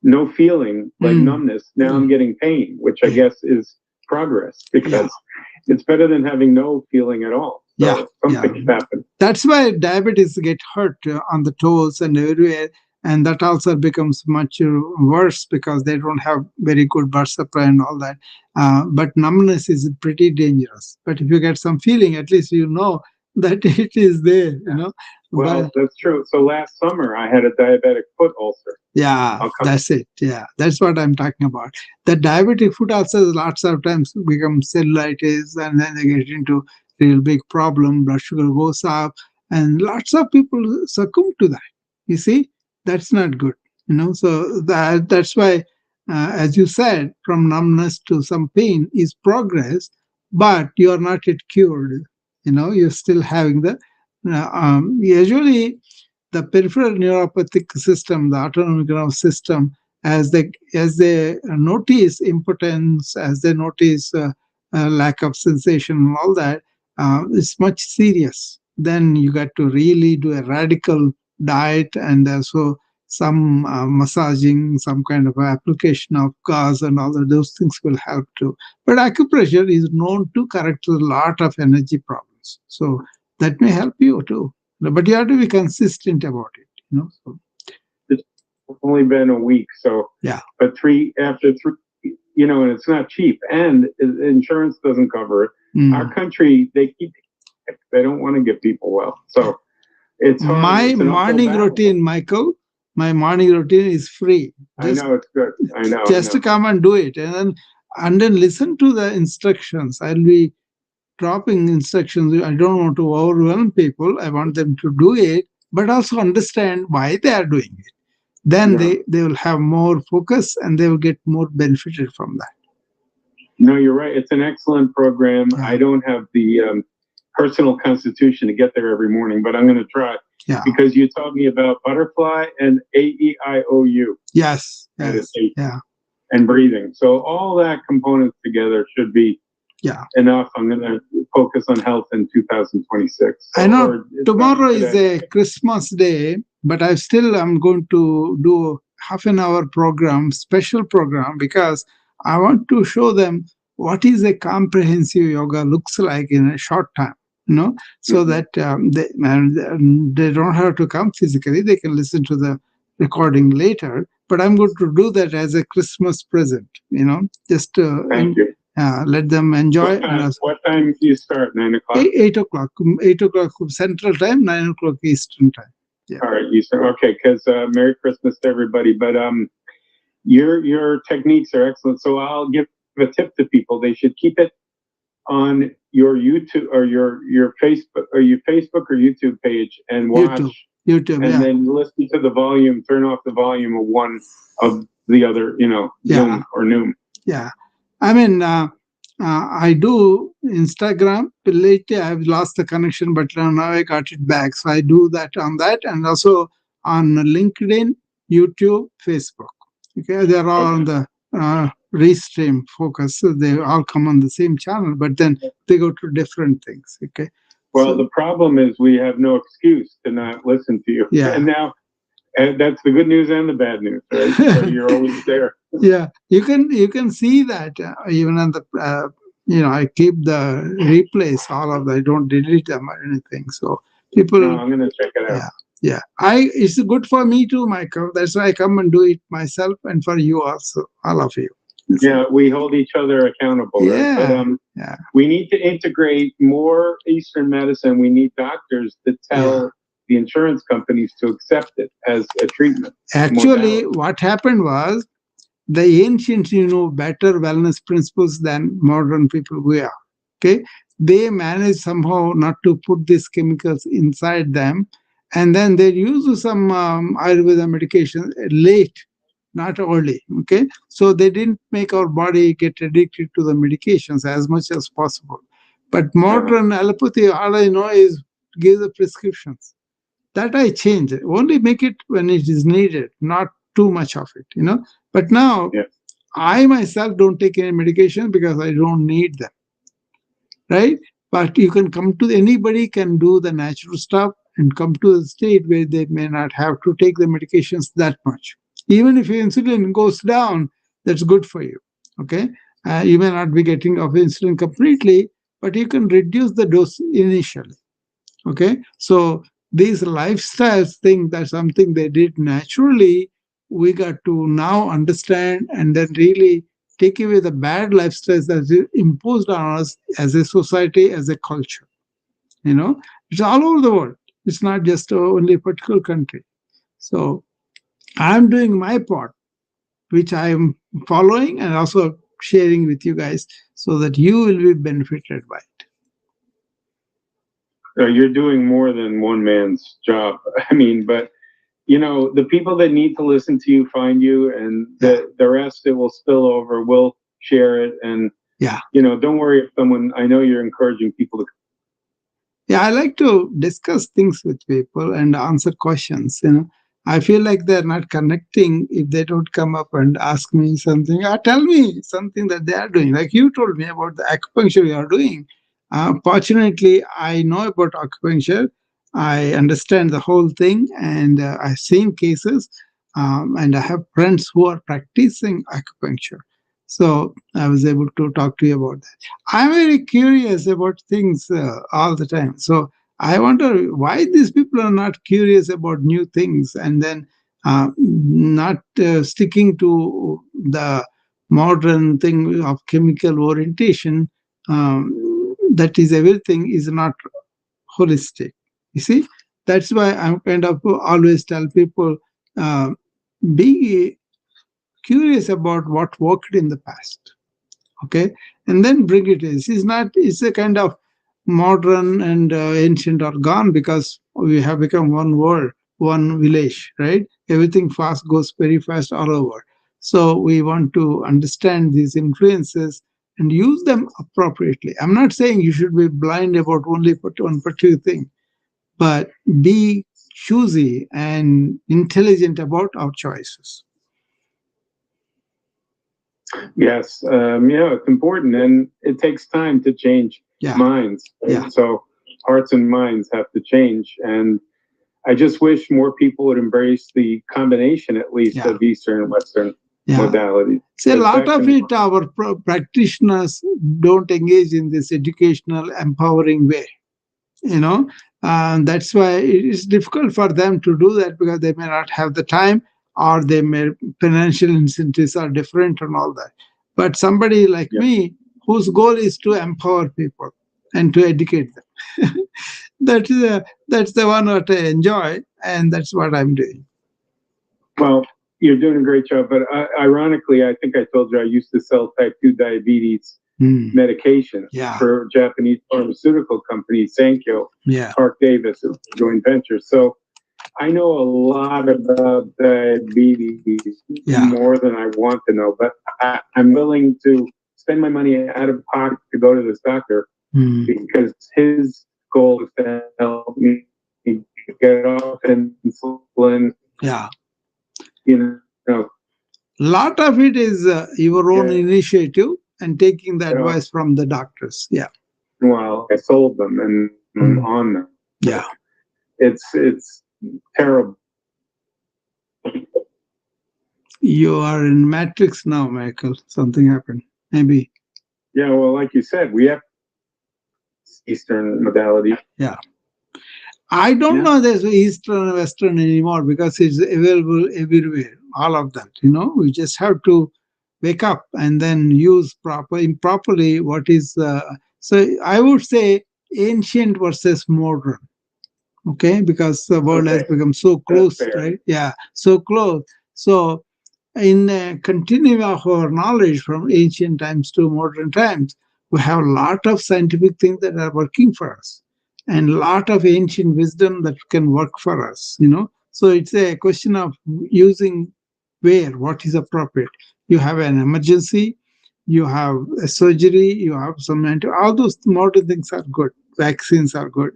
no feeling, like numbness. Now I'm getting pain, which I guess is progress, because it's better than having no feeling at all. So something's happened. That's why diabetes get hurt on the toes and everywhere. And that also becomes much worse because they don't have very good blood supply and all that. But numbness is pretty dangerous. But if you get some feeling, at least you know that it is there. Well, that's true. So last summer I had a diabetic foot ulcer. Yeah, that's it. Yeah, that's what I'm talking about. The diabetic foot ulcers lots of times become cellulitis, and then they get into real big problem. Blood sugar goes up, and lots of people succumb to that. You see, that's not good. So that's why, as you said, from numbness to some pain is progress, but you are not yet cured. You're still having the usually the peripheral neuropathic system, the autonomic nervous system, as they notice impotence, as they notice lack of sensation and all that, it's much serious. Then you got to really do a radical diet and also some massaging, some kind of application of gauze and all of those things will help too. But acupressure is known to correct a lot of energy problems. So that may help you too. But you have to be consistent about it. So. It's only been a week, so But after three, and it's not cheap, and insurance doesn't cover it. Our country, they don't want to get people well, so it's hard. My morning routine, Michael. My morning routine is free. I know it's good. I know. Just to come and do it, and then listen to the instructions. I'll be dropping instructions. I don't want to overwhelm people. I want them to do it, but also understand why they are doing it. Then they will have more focus and they will get more benefited from that. No, you're right. It's an excellent program. I don't have the personal constitution to get there every morning, but I'm going to try. Because you taught me about butterfly and AEIOU. Yes. Meditation. And breathing. So all that components together should be enough. I'm going to focus on health in 2026. I know tomorrow is a Christmas day, but I'm going to do half an hour program, special program, because I want to show them what is a comprehensive yoga looks like in a short time. So that they don't have to come physically. They can listen to the recording later. But I'm going to do that as a Christmas present. Just Thank you. Let them enjoy. What time do you start? 9 o'clock? 8 o'clock. 8 o'clock Central Time, 9 o'clock Eastern Time. Yeah. All right, Eastern. Okay, because Merry Christmas to everybody. But your techniques are excellent. So I'll give a tip to people. They should keep it on your YouTube or your Facebook or YouTube page and watch YouTube, and then listen to the volume. Turn off the volume of one of the other, Zoom or Noom. Yeah, I mean, I do Instagram. Lately, I've lost the connection, but now I got it back. So I do that on that, and also on LinkedIn, YouTube, Facebook. Okay, they're all on the Restream focus. So they all come on the same channel, but then they go to different things. Okay. Well, the problem is we have no excuse to not listen to you. Yeah. And now And that's the good news and the bad news, right? So you're always there. Yeah, you can see that even on the I keep the replays, all of that. I don't delete them or anything. So No, people, I'm going to check it out. yeah, yeah. It's good for me too, Michael. That's why I come and do it myself, and for you also, all of you. Yeah, we hold each other accountable, right? But Yeah, yeah, we need to integrate more Eastern medicine. We need doctors to yeah. tell the insurance companies to accept it as a treatment Actually, modality. what happened was the ancients, better wellness principles than modern people we are. Okay, they managed somehow not to put these chemicals inside them, and then they use some Ayurveda medication late, not early. Okay, so they didn't make our body get addicted to the medications as much as possible. But Uh-huh. modern allopathy, all I know is give the prescriptions. That I change. Only make it when it is needed, not too much of it. But now Yeah. I myself don't take any medication because I don't need them, right? But you can come to anybody can do the natural stuff and come to a state where they may not have to take the medications that much. Even if your insulin goes down, that's good for you. Okay, you may not be getting off insulin completely, but you can reduce the dose initially. Okay, so these lifestyles thing, that's something they did naturally. We got to now understand and then really take away the bad lifestyles that is imposed on us as a society, as a culture. It's all over the world. It's not just only a particular country. So I'm doing my part, which I am following and also sharing with you guys so that you will be benefited by it. You're doing more than one man's job. I mean, but the people that need to listen to you find you, and Yeah, the rest it will spill over. We'll share it, and yeah. don't worry if someone. I know you're encouraging people to. Yeah, I like to discuss things with people and answer questions. I feel like they're not connecting if they don't come up and ask me something or tell me something that they are doing. Like you told me about the acupuncture you are doing. Fortunately, I know about acupuncture. I understand the whole thing, and I've seen cases, and I have friends who are practicing acupuncture. So I was able to talk to you about that. I'm very curious about things all the time. So I wonder why these people are not curious about new things and then not sticking to the modern thing of chemical orientation. That is everything is not holistic. You see, that's why I'm kind of always tell people uh, be curious about what worked in the past. Okay, and then bring it in. It's a kind of modern and ancient are gone because we have become one world, one village, right? Everything fast goes very fast all over. So we want to understand these influences and use them appropriately. I'm not saying you should be blind about only one particular thing, but be choosy and intelligent about our choices. Yes, it's important, and it takes time to change Yeah, minds. Right? yeah, So hearts and minds have to change, and I just wish more people would embrace the combination, at least, yeah, of Eastern and Western yeah. modalities, See, a because lot that of can. it, our practitioners don't engage in this educational, empowering way. You know, that's why it is difficult for them to do that because they may not have the time or they may financial incentives are different and all that. But somebody like Yeah. me, whose goal is to empower people and to educate them, that's the one that I enjoy, and that's what I'm doing. Well, you're doing a great job, but ironically, I think I told you I used to sell type 2 diabetes Hmm. medications Yeah, for a Japanese pharmaceutical company, Sankyo, yeah, Park Davis, a joint venture. So I know a lot about diabetes yeah. more than I want to know, but I'm willing to spend my money out of pocket to go to this doctor Hmm. because his goal is to help me get off insulin, Yeah. you know, Lot of it is your own get initiative and taking the off. advice from the doctors. Yeah. Well, I sold them and I'm Mm. on them. Yeah. It's terrible. You are in Matrix now, Michael. Something happened. Maybe. Yeah, well, like you said, we have Eastern modality. Yeah. I don't Yeah. know there's Eastern and Western anymore because it's available everywhere. All of that. We just have to wake up and then use improperly what is. So I would say ancient versus modern. Okay, because the world has Okay, become so that's close, fair. right? Yeah, so close. So in continuing of our knowledge from ancient times to modern times, we have a lot of scientific things that are working for us and a lot of ancient wisdom that can work for us. So it's a question of using where, what is appropriate. You have an emergency, you have a surgery, you have all those modern things are good. Vaccines are good.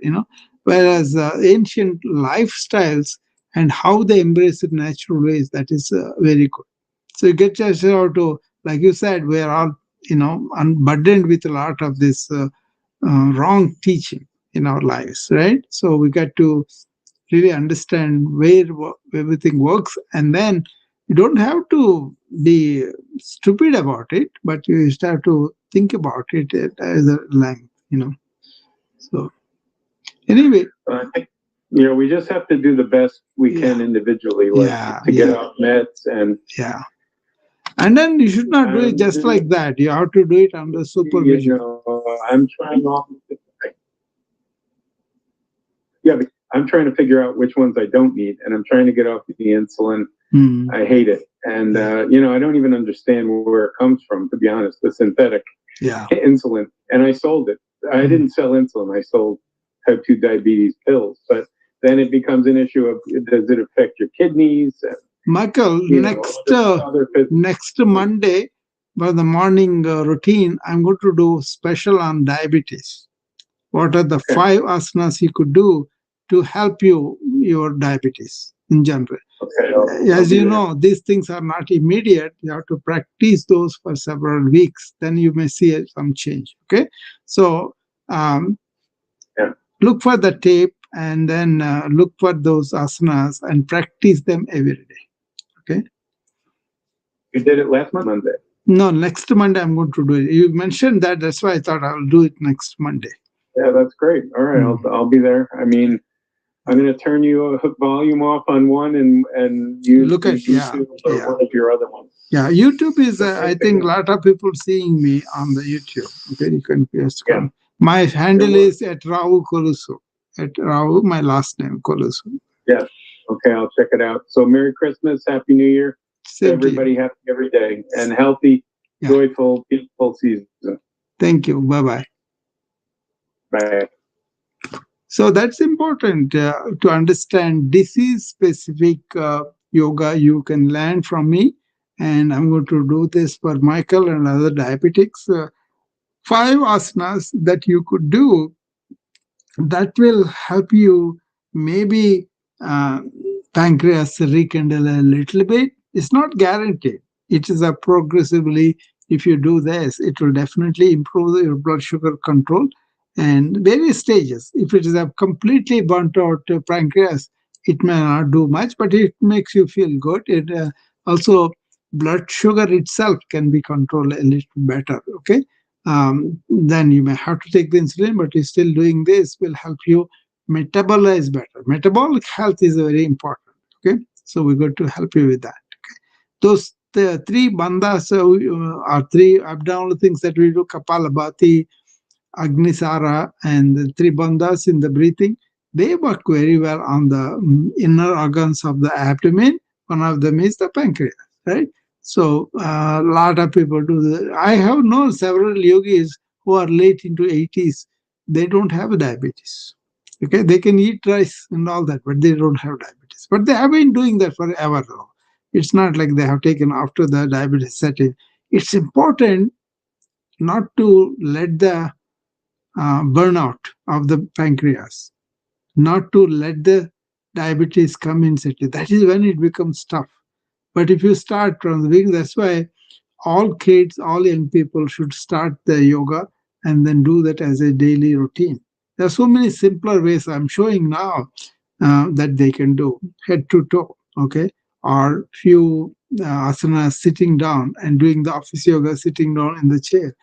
Whereas ancient lifestyles and how they embrace it natural ways, that is very good. So you get just how to, like you said, we are all, unburdened with a lot of this wrong teaching in our lives, right? So we got to really understand where everything works, and then you don't have to be stupid about it, but you just have to think about it as a length. So anyway, I think we just have to do the best we yeah, can individually, like yeah, to get yeah, off meds and yeah. And then you should not do it just do, like that. You have to do it under supervision. I'm trying all. Yeah, but I'm trying to figure out which ones I don't need, and I'm trying to get off the insulin. Mm. I hate it, and Yeah. I don't even understand where it comes from. To be honest, the synthetic Yeah. insulin, and I sold it. I didn't sell insulin. I sold type 2 diabetes pills, but then it becomes an issue of does it affect your kidneys and Michael, other next Monday, for the morning routine, I'm going to do special on diabetes. What are the okay, 5 asanas you could do to help your diabetes in general? okay, I'll As be you there. know, these things are not immediate. You have to practice those for several weeks. Then you may see some change. Okay, so um, Yeah, look for the tape and then look for those asanas and practice them every day. Okay. you did it last Monday. No, next Monday I'm going to do it. You mentioned that. That's why I thought I'll do it next Monday. Yeah, that's great. All right, Mm. I'll be there. I mean, I'm going to turn you a volume off on one and use Look the at, yeah, YouTube or yeah. one of your other ones. Yeah, YouTube is, So I thanks think, a again. lot of people seeing me on the YouTube. Okay, you can just Yeah, come. My there handle was. is at Rahu Kolusu. At Rahu, my last name, Kolusu. Yes. Okay, I'll check it out. So Merry Christmas, Happy New Year to Same to you. everybody, happy every day, and healthy, Yeah. joyful, peaceful season. Thank you. Bye bye. Bye. So that's important to understand disease specific yoga you can learn from me. And I'm going to do this for Michael and other diabetics. 5 asanas that you could do that will help you maybe uh, pancreas rekindle a little bit. It's not guaranteed. It is a progressively, if you do this, it will definitely improve your blood sugar control and various stages. If it is a completely burnt out pancreas, it may not do much, but it makes you feel good. It also, blood sugar itself can be controlled a little better. Okay, then you may have to take the insulin, but you're still doing this will help you metabolize better. Metabolic health is very important. Okay, so we're going to help you with that. Those the 3 bandhas are 3 abdominal things that we do: Kapalabhati, Agnisara, and the 3 bandhas in the breathing. They work very well on the inner organs of the abdomen. One of them is the pancreas, right? So a lot of people do that. I have known several yogis who are late into 80s. They don't have diabetes. Okay, they can eat rice and all that, but they don't have diabetes. But they have been doing that forever, though. It's not like they have taken after the diabetes set in. It's important not to let the burnout of the pancreas, not to let the diabetes come in situ. That is when it becomes tough. But if you start from the beginning, that's why all kids, all young people should start the yoga and then do that as a daily routine. There are so many simpler ways I'm showing now that they can do head to toe, okay, or few asana sitting down and doing the office yoga sitting down in the chair,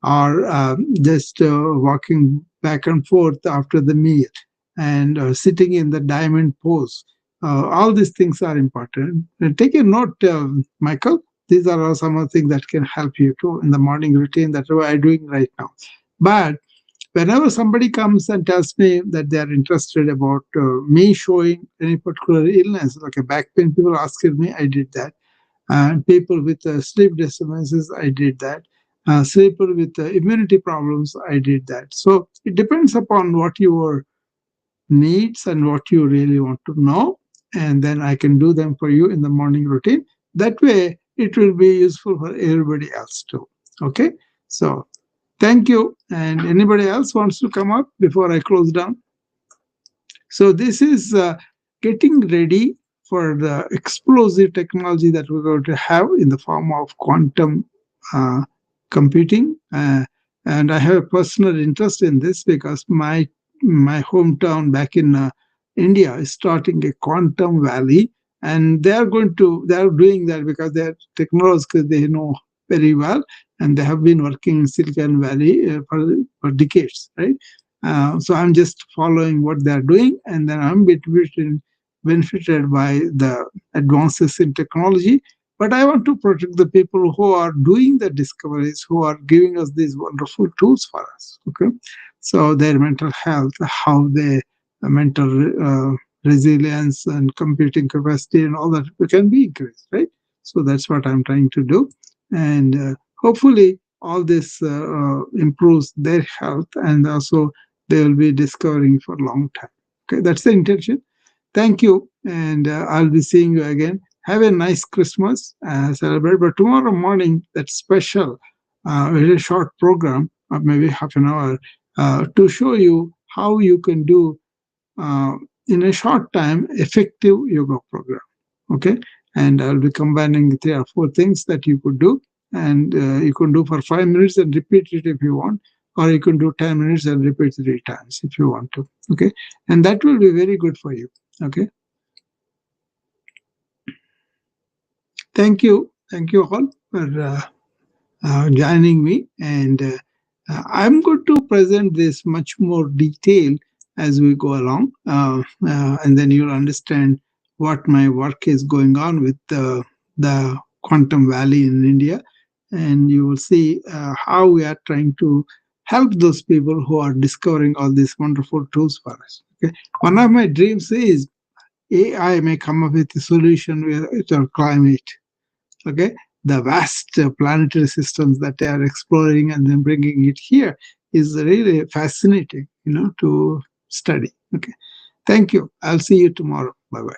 or just walking back and forth after the meal, and sitting in the diamond pose. All these things are important. And take a note, Michael. These are all some of the things that can help you too in the morning routine that we are doing right now. But whenever somebody comes and tells me that they are interested about me showing any particular illness, like a back pain, people asking me, I did that. And people with sleep disturbances, I did that. People with immunity problems, I did that. So it depends upon what your needs and what you really want to know, and then I can do them for you in the morning routine. That way, it will be useful for everybody else too. Okay, so thank you. And anybody else wants to come up before I close down? So this is getting ready for the explosive technology that we're going to have in the form of quantum uh, computing. And I have a personal interest in this because my hometown back in India is starting a quantum valley, and they are doing that because they're technologists, they know very well, and they have been working in Silicon Valley for decades, right? So I'm just following what they're doing, and then I'm benefited by the advances in technology. But I want to protect the people who are doing the discoveries, who are giving us these wonderful tools for us. Okay, so their mental health, how they mental resilience and computing capacity and all that can be increased, right? So that's what I'm trying to do, and hopefully all this improves their health, and also they will be discovering for a long time. Okay, that's the intention. Thank you, and I'll be seeing you again. Have a nice Christmas, celebrate. But tomorrow morning, that special, very short program, maybe half an hour, to show you how you can do uh, in a short time effective yoga program. Okay, and I'll be combining 3 or 4 things that you could do, and you can do for 5 minutes and repeat it if you want, or you can do 10 minutes and repeat 3 times if you want to. Okay, and that will be very good for you. Okay, thank you all for joining me, and I'm going to present this much more detail as we go along, and then you'll understand what my work is going on with the Quantum Valley in India, and you will see how we are trying to help those people who are discovering all these wonderful tools for us. Okay, one of my dreams is AI may come up with a solution with our climate. Okay, the vast planetary systems that they are exploring and then bringing it here is really fascinating, to study. Okay, thank you. I'll see you tomorrow. Bye bye.